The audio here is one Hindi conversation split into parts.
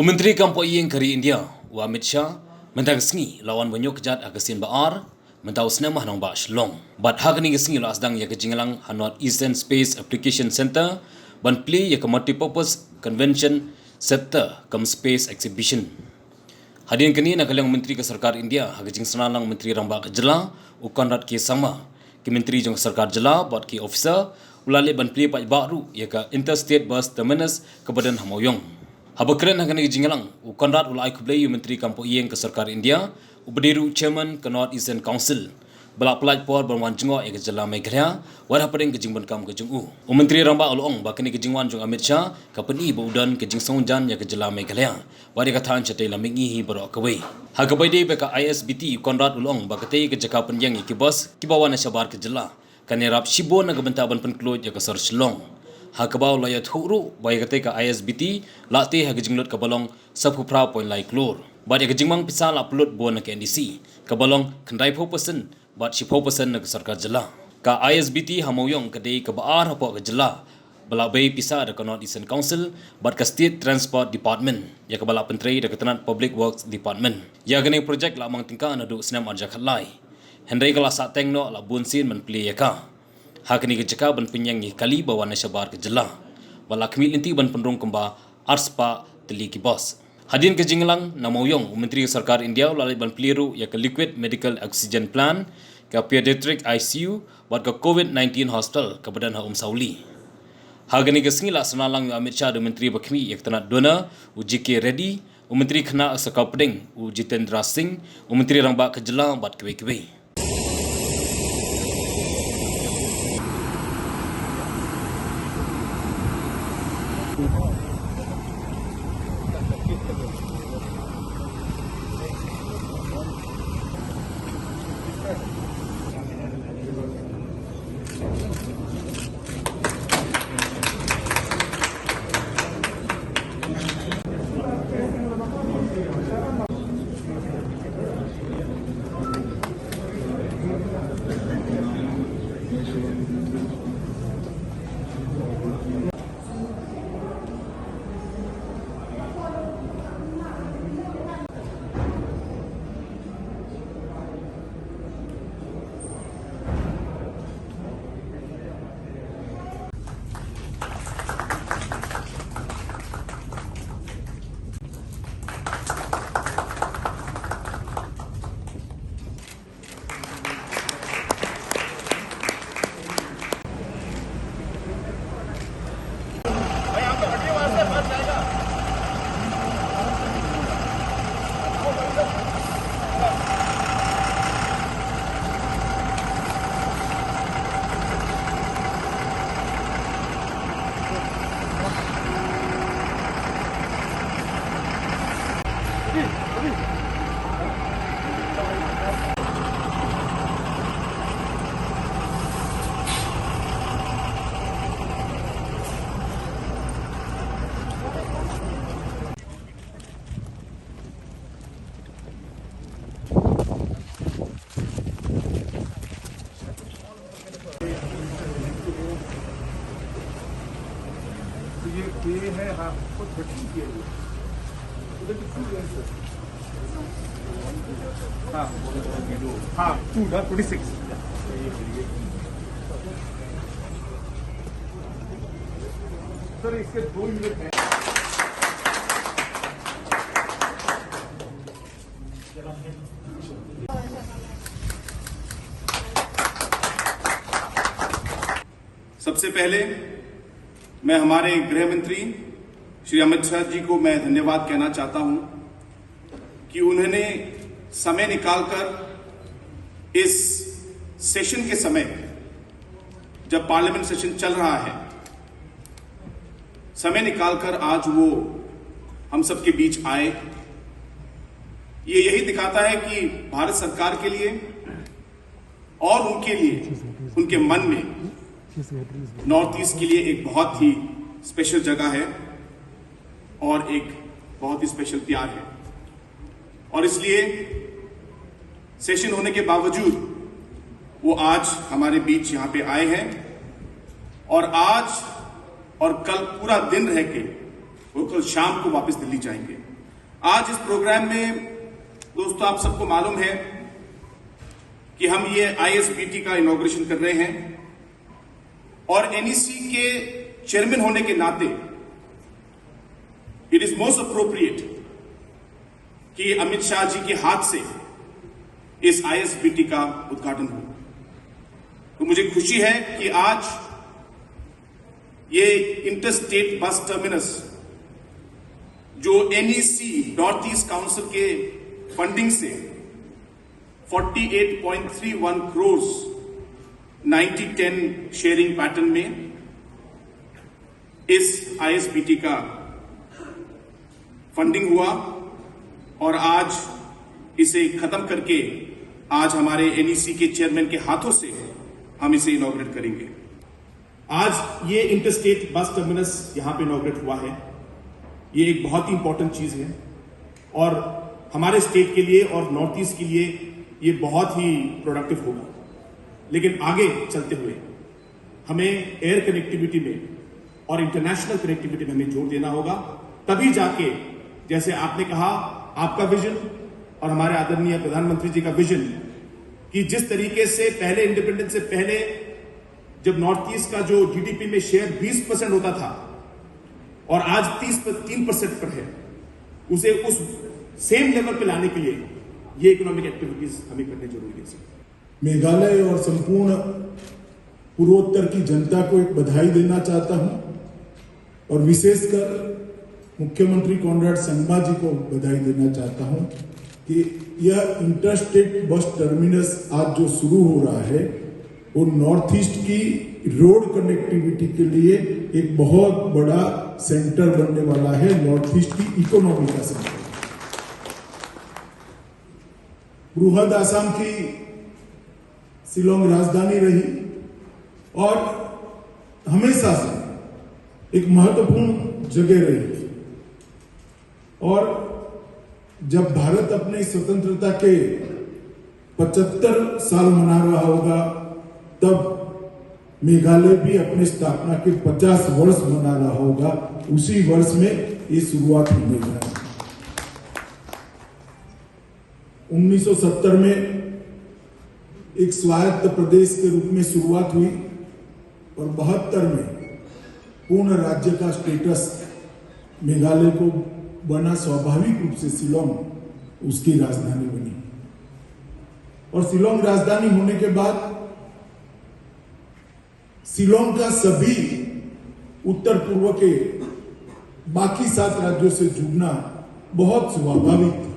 Menteri Kampung Iyeng Kari India, Amit Shah, mentang sengi lawan banyak kejat agasin baar, mentau senemah nang ba Shlong. Bat hagani sengi la asdang ya kejinglang Hanot Eastern Space Application Center, ban play ya ke multi-purpose convention sector kam space exhibition. Hadirin kini nak kalang Menteri Kesarkar India, hagajing senalang Menteri Ramba Kejela, ukan rat ke sama, ke Menteri Jong Kesarkar Jela, bat ke officer, ulali ban play pak baru ya ke Interstate Bus Terminus ke Badan Hamoyong. Habakren hagani jinglang ukanrat ulai kublai Menteri Kampung Iyeng Kesarkar India ubediru chairman ke North Eastern Council belak pelaj por berwan jengok ke Jela Meghalaya warah padeng ke jingban kam ke jungu Menteri Ramba Olong bakani ke jingwan jong Amit Shah kapeni baudan ke jing songjan ya ke Jela Meghalaya wari kathan chatai lamingi hi berok kawai hagabai de beka ISBT ukanrat ulong bakate ke jaka penjang ki bos ki bawan sabar ke Jela kanerap shibo na gebentaban penkloj ya ke Sar Shlong Hakabau layat huru bayi ketika ISBT latih hagijinglot kabalong 10.9 klor. Bad hagijingmang pisa la pelut buan ke NDC kabalong kendai 4% bad 10% nak Sarkar Jela. Ka ISBT hamoyong kedai kebaar hapok ke Jela. Balak bayi pisa ada ke North Eastern Council bad ke State Transport Department ya ke balak penteri ada ketenat Public Works Department. Ya gani projek la mang tingkah naduk senam arja khalai. Hendai kala sateng no la bunsin men play ya ka. Hakni ke jeka ban penyangi kali bawa nasabar ke Jela. Wala kemil inti ban penrong kemba arspa teli ki bos. Hadirin ke jinglang namoyong Menteri Kesarkar India lalai ban peliru ya ke Liquid Medical Oxygen Plant ke Pediatric ICU buat ke COVID-19 Hospital ke Badan Sauli. Hagani ke sengila senalang Amit Shah dan Menteri Bakmi ya ketanat dona UJK Reddy, Menteri Kena Sekau Peding Jitendra Singh, Menteri Ramba ke Jela buat kewe-kewe. ये है आपको 30 के लिए उधर कितनी है सर हाँ 26 सर इसके 2 यूनिट हैं सबसे पहले मैं हमारे गृह मंत्री श्री अमित शाह जी को मैं धन्यवाद कहना चाहता हूं कि उन्होंने समय निकालकर इस सेशन के समय जब पार्लियामेंट सेशन चल रहा है समय निकालकर आज वो हम सबके बीच आए। ये यही दिखाता है कि भारत सरकार के लिए और उनके लिए उनके मन में नॉर्थ ईस्ट के लिए एक बहुत ही स्पेशल जगह है और एक बहुत ही स्पेशल प्यार है और इसलिए सेशन होने के बावजूद वो आज हमारे बीच यहां पे आए हैं और आज और कल पूरा दिन रह के वो कल शाम को वापस दिल्ली जाएंगे। आज इस प्रोग्राम में दोस्तों आप सबको मालूम है कि हम ये आईएसबीटी का इनॉग्रेशन कर रहे हैं और एनईसी के चेयरमैन होने के नाते इट इज मोस्ट अप्रोप्रिएट कि अमित शाह जी के हाथ से इस आईएसबीटी का उद्घाटन हो। तो मुझे खुशी है कि आज ये इंटरस्टेट बस टर्मिनस जो एनईसी नॉर्थ ईस्ट काउंसिल के फंडिंग से 48.31 करोड़ 90-10 शेयरिंग पैटर्न में इस आईएसबीटी का फंडिंग हुआ और आज इसे खत्म करके आज हमारे एनईसी के चेयरमैन के हाथों से हम इसे इनॉग्रेट करेंगे। आज ये इंटरस्टेट बस टर्मिनस यहां पे इनॉग्रेट हुआ है। ये एक बहुत ही इंपॉर्टेंट चीज है और हमारे स्टेट के लिए और नॉर्थ ईस्ट के लिए ये बहुत ही प्रोडक्टिव होगा। लेकिन आगे चलते हुए हमें एयर कनेक्टिविटी में और इंटरनेशनल कनेक्टिविटी में हमें जोर देना होगा, तभी जाके जैसे आपने कहा आपका विजन और हमारे आदरणीय प्रधानमंत्री जी का विजन कि जिस तरीके से पहले इंडिपेंडेंस से पहले जब नॉर्थ ईस्ट का जो जीडीपी में शेयर 20% होता था और आज 3% पर है, उसे उस सेम लेवल पे लाने के लिए ये इकोनॉमिक एक्टिविटीज हमें करनी जरूरी है। मेघालय और संपूर्ण पूर्वोत्तर की जनता को एक बधाई देना चाहता हूं और विशेषकर मुख्यमंत्री कॉनराड संगमा जी को बधाई देना चाहता हूं कि यह इंटरस्टेट बस टर्मिनस आज जो शुरू हो रहा है वो नॉर्थ ईस्ट की रोड कनेक्टिविटी के लिए एक बहुत बड़ा सेंटर बनने वाला है, नॉर्थ ईस्ट की इकोनॉमी का सेंटर। बृहद आसाम की शिलोंग राजधानी रही और हमेशा से एक महत्वपूर्ण जगह रही और जब भारत अपनी स्वतंत्रता के 75 साल मना रहा होगा तब मेघालय भी अपनी स्थापना के 50 वर्ष मना रहा होगा। उसी वर्ष में ये शुरुआत होने जा रही है। 1970 में एक स्वायत्त प्रदेश के रूप में शुरुआत हुई और 72 में पूर्ण राज्य का स्टेटस मेघालय को बना। स्वाभाविक रूप से शिलोंग उसकी राजधानी बनी और शिलोंग राजधानी होने के बाद शिलोंग का सभी उत्तर पूर्व के बाकी 7 राज्यों से जुड़ना बहुत स्वाभाविक था।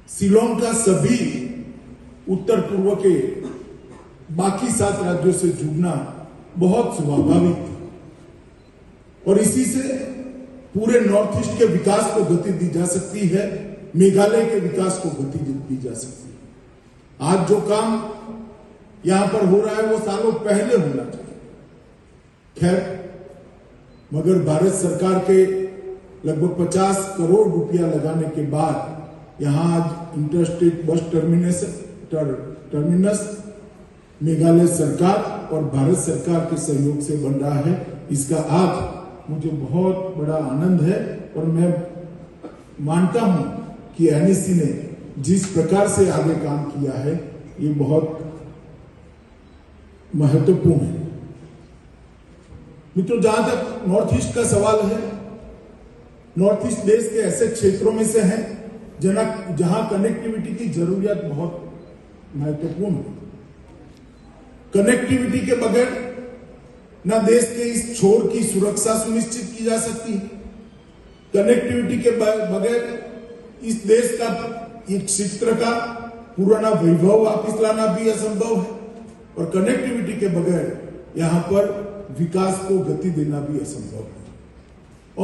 शिलोंग का सभी उत्तर पूर्व के बाकी 7 राज्यों से जुड़ना बहुत स्वाभाविक था और इसी से पूरे नॉर्थ ईस्ट के विकास को गति दी जा सकती है, मेघालय के विकास को गति दी जा सकती है। आज जो काम यहां पर हो रहा है वो सालों पहले होना चाहिए। खैर, मगर भारत सरकार के लगभग 50 करोड़ रुपया लगाने के बाद यहां आज इंटरस्टेट बस टर्मिनस मेघालय सरकार और भारत सरकार के सहयोग से बन रहा है। इसका आज मुझे बहुत बड़ा आनंद है और मैं मानता हूं कि एनईसी ने जिस प्रकार से आगे काम किया है ये बहुत महत्वपूर्ण है। मित्रों, जहां तक नॉर्थ ईस्ट का सवाल है, नॉर्थ ईस्ट देश के ऐसे क्षेत्रों में से है जहां कनेक्टिविटी की जरूरियत बहुत महत्वपूर्ण है। कनेक्टिविटी के बगैर न देश के इस छोर की सुरक्षा सुनिश्चित की जा सकती है, कनेक्टिविटी के बगैर इस देश का एक क्षेत्र का पुराना वैभव वापिस लाना भी असंभव है और कनेक्टिविटी के बगैर यहां पर विकास को गति देना भी असंभव है।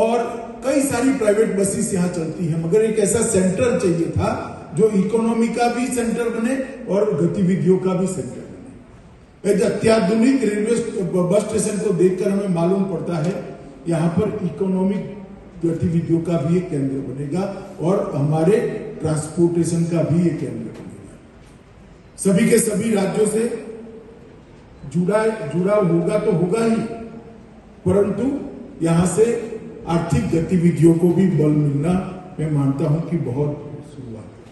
और कई सारी प्राइवेट बसेस यहां चलती हैं, मगर एक ऐसा सेंटर चाहिए था जो इकोनॉमी का भी सेंटर बने और गतिविधियों का भी सेंटर बने। एक अत्याधुनिक रेलवे बस स्टेशन को देखकर हमें मालूम पड़ता है यहां पर इकोनॉमिक गतिविधियों का भी एक केंद्र बनेगा और हमारे ट्रांसपोर्टेशन का भी एक केंद्र बनेगा। सभी के सभी राज्यों से जुड़ा होगा तो होगा ही, परंतु यहां से आर्थिक गतिविधियों को भी बल मिलना मैं मानता हूं कि बहुत